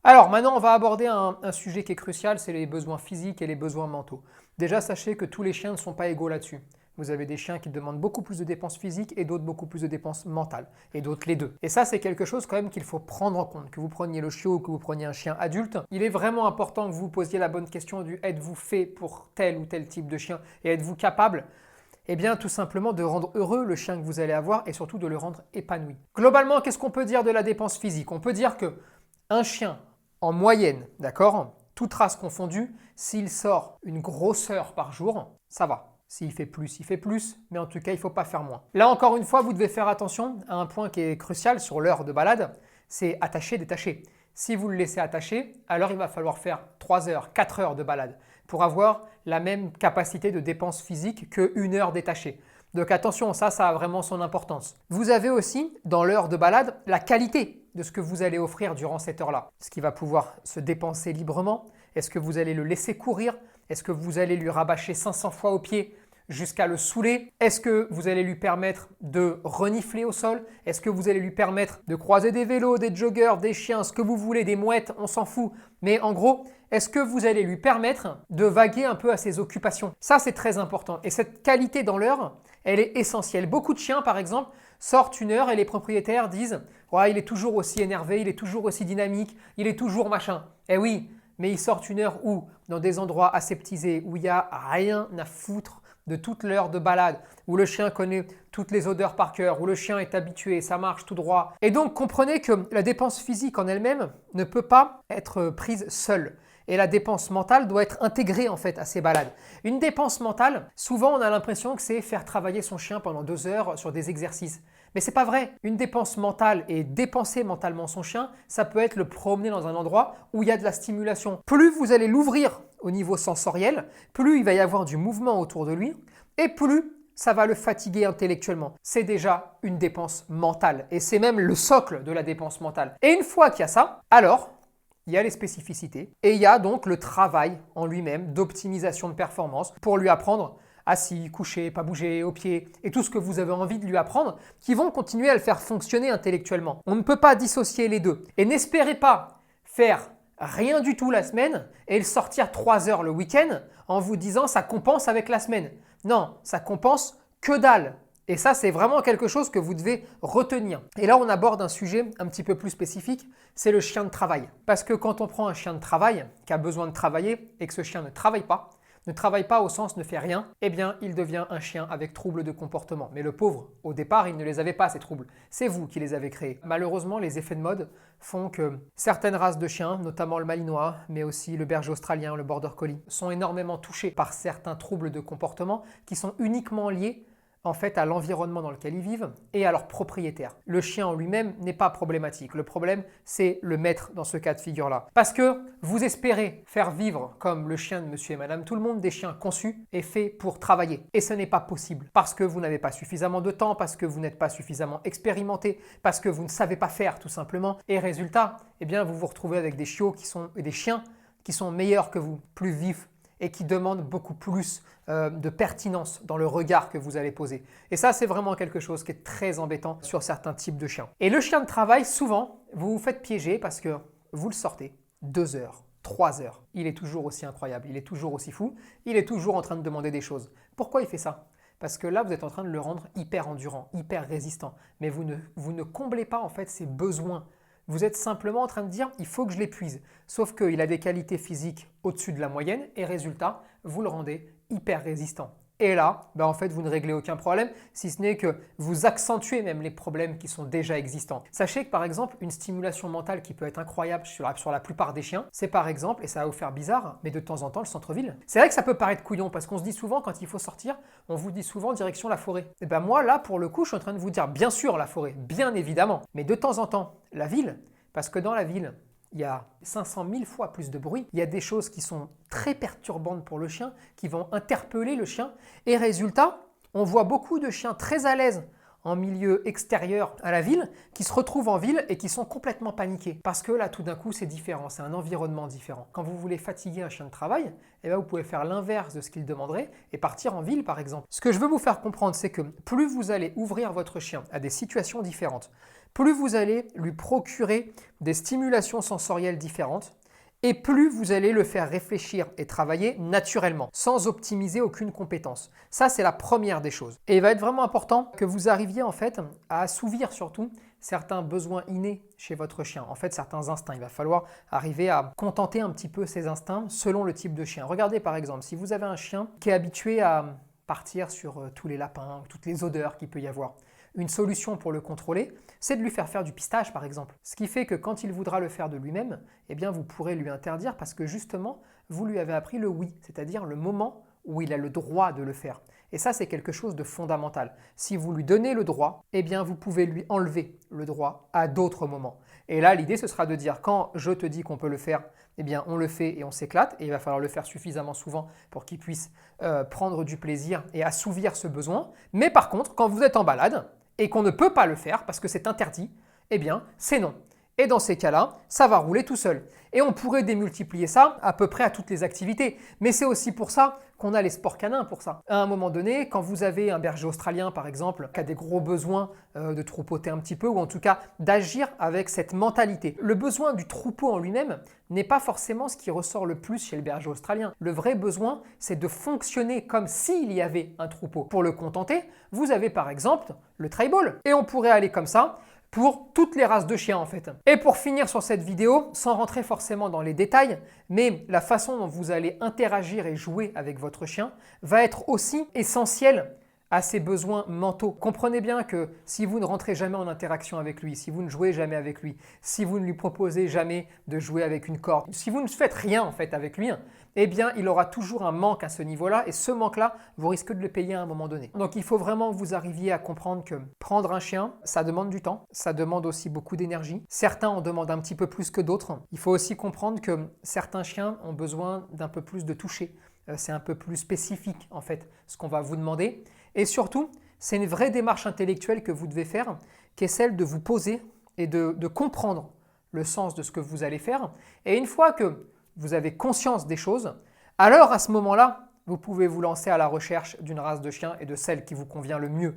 Alors maintenant, on va aborder un sujet qui est crucial, c'est les besoins physiques et les besoins mentaux. Déjà, sachez que tous les chiens ne sont pas égaux là-dessus. Vous avez des chiens qui demandent beaucoup plus de dépenses physiques et d'autres beaucoup plus de dépenses mentales, et d'autres les deux. Et ça, c'est quelque chose quand même qu'il faut prendre en compte. Que vous preniez le chiot ou que vous preniez un chien adulte, il est vraiment important que vous vous posiez la bonne question du êtes-vous fait pour tel ou tel type de chien et êtes-vous capable eh bien, tout simplement de rendre heureux le chien que vous allez avoir et surtout de le rendre épanoui. Globalement, qu'est-ce qu'on peut dire de la dépense physique? On peut dire que un chien, en moyenne, d'accord, toute race confondue, s'il sort une grosse heure par jour, ça va. S'il fait plus, il fait plus, mais en tout cas, il ne faut pas faire moins. Là, encore une fois, vous devez faire attention à un point qui est crucial sur l'heure de balade, c'est attacher, détacher. Si vous le laissez attacher, alors il va falloir faire 3 heures, 4 heures de balade pour avoir la même capacité de dépense physique qu'une heure détachée. Donc attention, ça a vraiment son importance. Vous avez aussi, dans l'heure de balade, la qualité de ce que vous allez offrir durant cette heure-là. Est-ce qu'il va pouvoir se dépenser librement? Est-ce que vous allez le laisser courir? Est-ce que vous allez lui rabâcher 500 fois au pied jusqu'à le saouler? Est-ce que vous allez lui permettre de renifler au sol? Est-ce que vous allez lui permettre de croiser des vélos, des joggers, des chiens, ce que vous voulez, des mouettes, on s'en fout. Mais en gros, est-ce que vous allez lui permettre de vaguer un peu à ses occupations? Ça, c'est très important. Et cette qualité dans l'heure, elle est essentielle. Beaucoup de chiens, par exemple, sortent une heure et les propriétaires disent « Ouais, il est toujours aussi énervé, il est toujours aussi dynamique, il est toujours machin. » Eh oui, mais ils sortent une heure où? Dans des endroits aseptisés, où il n'y a rien à foutre de toute l'heure de balade, où le chien connaît toutes les odeurs par cœur, où le chien est habitué, ça marche tout droit. Et donc, comprenez que la dépense physique en elle-même ne peut pas être prise seule. Et la dépense mentale doit être intégrée en fait à ces balades. Une dépense mentale, souvent on a l'impression que c'est faire travailler son chien pendant 2 heures sur des exercices. Mais c'est pas vrai. Une dépense mentale et dépenser mentalement son chien, ça peut être le promener dans un endroit où il y a de la stimulation. Plus vous allez l'ouvrir au niveau sensoriel, plus il va y avoir du mouvement autour de lui et plus ça va le fatiguer intellectuellement. C'est déjà une dépense mentale et c'est même le socle de la dépense mentale. Et une fois qu'il y a ça, alors il y a les spécificités et il y a donc le travail en lui-même d'optimisation de performance pour lui apprendre assis, couché, pas bouger, au pied et tout ce que vous avez envie de lui apprendre qui vont continuer à le faire fonctionner intellectuellement. On ne peut pas dissocier les deux. Et n'espérez pas faire rien du tout la semaine et le sortir 3 heures le week-end en vous disant ça compense avec la semaine. Non, ça compense que dalle. Et ça, c'est vraiment quelque chose que vous devez retenir. Et là, on aborde un sujet un petit peu plus spécifique, c'est le chien de travail. Parce que quand on prend un chien de travail qui a besoin de travailler et que ce chien ne travaille pas au sens ne fait rien, eh bien, il devient un chien avec troubles de comportement. Mais le pauvre, au départ, il ne les avait pas, ces troubles. C'est vous qui les avez créés. Malheureusement, les effets de mode font que certaines races de chiens, notamment le malinois, mais aussi le berger australien, le border collie, sont énormément touchés par certains troubles de comportement qui sont uniquement liés en fait à l'environnement dans lequel ils vivent et à leur propriétaire. Le chien en lui-même n'est pas problématique. Le problème, c'est le maître dans ce cas de figure-là. Parce que vous espérez faire vivre, comme le chien de monsieur et madame tout le monde, des chiens conçus et faits pour travailler. Et ce n'est pas possible. Parce que vous n'avez pas suffisamment de temps, parce que vous n'êtes pas suffisamment expérimenté, parce que vous ne savez pas faire tout simplement. Et résultat, eh bien, vous vous retrouvez avec des chiots et des chiens qui sont meilleurs que vous, plus vifs, et qui demandent beaucoup plus de pertinence dans le regard que vous allez poser. Et ça, c'est vraiment quelque chose qui est très embêtant sur certains types de chiens. Et le chien de travail, souvent, vous vous faites piéger parce que vous le sortez 2 heures, 3 heures. Il est toujours aussi incroyable, il est toujours aussi fou, il est toujours en train de demander des choses. Pourquoi il fait ça? Parce que là, vous êtes en train de le rendre hyper endurant, hyper résistant. Mais vous ne comblez pas en fait ses besoins. Vous êtes simplement en train de dire « il faut que je l'épuise ». Sauf qu'il a des qualités physiques au-dessus de la moyenne et résultat, vous le rendez hyper résistant. Et là, en fait, vous ne réglez aucun problème, si ce n'est que vous accentuez même les problèmes qui sont déjà existants. Sachez que par exemple, une stimulation mentale qui peut être incroyable sur la plupart des chiens, c'est par exemple, et ça va vous faire bizarre, mais de temps en temps le centre-ville. C'est vrai que ça peut paraître couillon parce qu'on se dit souvent quand il faut sortir, on vous dit souvent direction la forêt. Et bien moi là, pour le coup, je suis en train de vous dire bien sûr la forêt, bien évidemment, mais de temps en temps, la ville, parce que dans la ville, il y a 500 000 fois plus de bruit. Il y a des choses qui sont très perturbantes pour le chien, qui vont interpeller le chien. Et résultat, on voit beaucoup de chiens très à l'aise en milieu extérieur à la ville, qui se retrouvent en ville et qui sont complètement paniqués. Parce que là, tout d'un coup, c'est différent, c'est un environnement différent. Quand vous voulez fatiguer un chien de travail, vous pouvez faire l'inverse de ce qu'il demanderait et partir en ville, par exemple. Ce que je veux vous faire comprendre, c'est que plus vous allez ouvrir votre chien à des situations différentes, plus vous allez lui procurer des stimulations sensorielles différentes, et plus vous allez le faire réfléchir et travailler naturellement, sans optimiser aucune compétence. Ça, c'est la première des choses. Et il va être vraiment important que vous arriviez en fait à assouvir surtout certains besoins innés chez votre chien, en fait certains instincts. Il va falloir arriver à contenter un petit peu ces instincts selon le type de chien. Regardez par exemple, si vous avez un chien qui est habitué à partir sur tous les lapins, toutes les odeurs qu'il peut y avoir, une solution pour le contrôler, c'est de lui faire du pistage par exemple. Ce qui fait que quand il voudra le faire de lui-même, eh bien vous pourrez lui interdire parce que justement, vous lui avez appris le oui, c'est-à-dire le moment où il a le droit de le faire. Et ça, c'est quelque chose de fondamental. Si vous lui donnez le droit, eh bien vous pouvez lui enlever le droit à d'autres moments. Et là, l'idée, ce sera de dire quand je te dis qu'on peut le faire, eh bien on le fait et on s'éclate. Et il va falloir le faire suffisamment souvent pour qu'il puisse prendre du plaisir et assouvir ce besoin. Mais par contre, quand vous êtes en balade, et qu'on ne peut pas le faire parce que c'est interdit, eh bien, c'est non. Et dans ces cas-là, ça va rouler tout seul. Et on pourrait démultiplier ça à peu près à toutes les activités. Mais c'est aussi pour ça qu'on a les sports canins pour ça. À un moment donné, quand vous avez un berger australien par exemple, qui a des gros besoins de troupeauter un petit peu, ou en tout cas d'agir avec cette mentalité. Le besoin du troupeau en lui-même n'est pas forcément ce qui ressort le plus chez le berger australien. Le vrai besoin, c'est de fonctionner comme s'il y avait un troupeau. Pour le contenter, vous avez par exemple le tribal. Et on pourrait aller comme ça pour toutes les races de chiens en fait. Et pour finir sur cette vidéo, sans rentrer forcément dans les détails, mais la façon dont vous allez interagir et jouer avec votre chien va être aussi essentielle à ses besoins mentaux. Comprenez bien que si vous ne rentrez jamais en interaction avec lui, si vous ne jouez jamais avec lui, si vous ne lui proposez jamais de jouer avec une corde, si vous ne faites rien en fait avec lui, eh bien il aura toujours un manque à ce niveau-là et ce manque-là, vous risquez de le payer à un moment donné. Donc il faut vraiment que vous arriviez à comprendre que prendre un chien, ça demande du temps, ça demande aussi beaucoup d'énergie. Certains en demandent un petit peu plus que d'autres. Il faut aussi comprendre que certains chiens ont besoin d'un peu plus de toucher. C'est un peu plus spécifique en fait ce qu'on va vous demander. Et surtout, c'est une vraie démarche intellectuelle que vous devez faire, qui est celle de vous poser et de comprendre le sens de ce que vous allez faire. Et une fois que vous avez conscience des choses, alors à ce moment-là, vous pouvez vous lancer à la recherche d'une race de chien et de celle qui vous convient le mieux.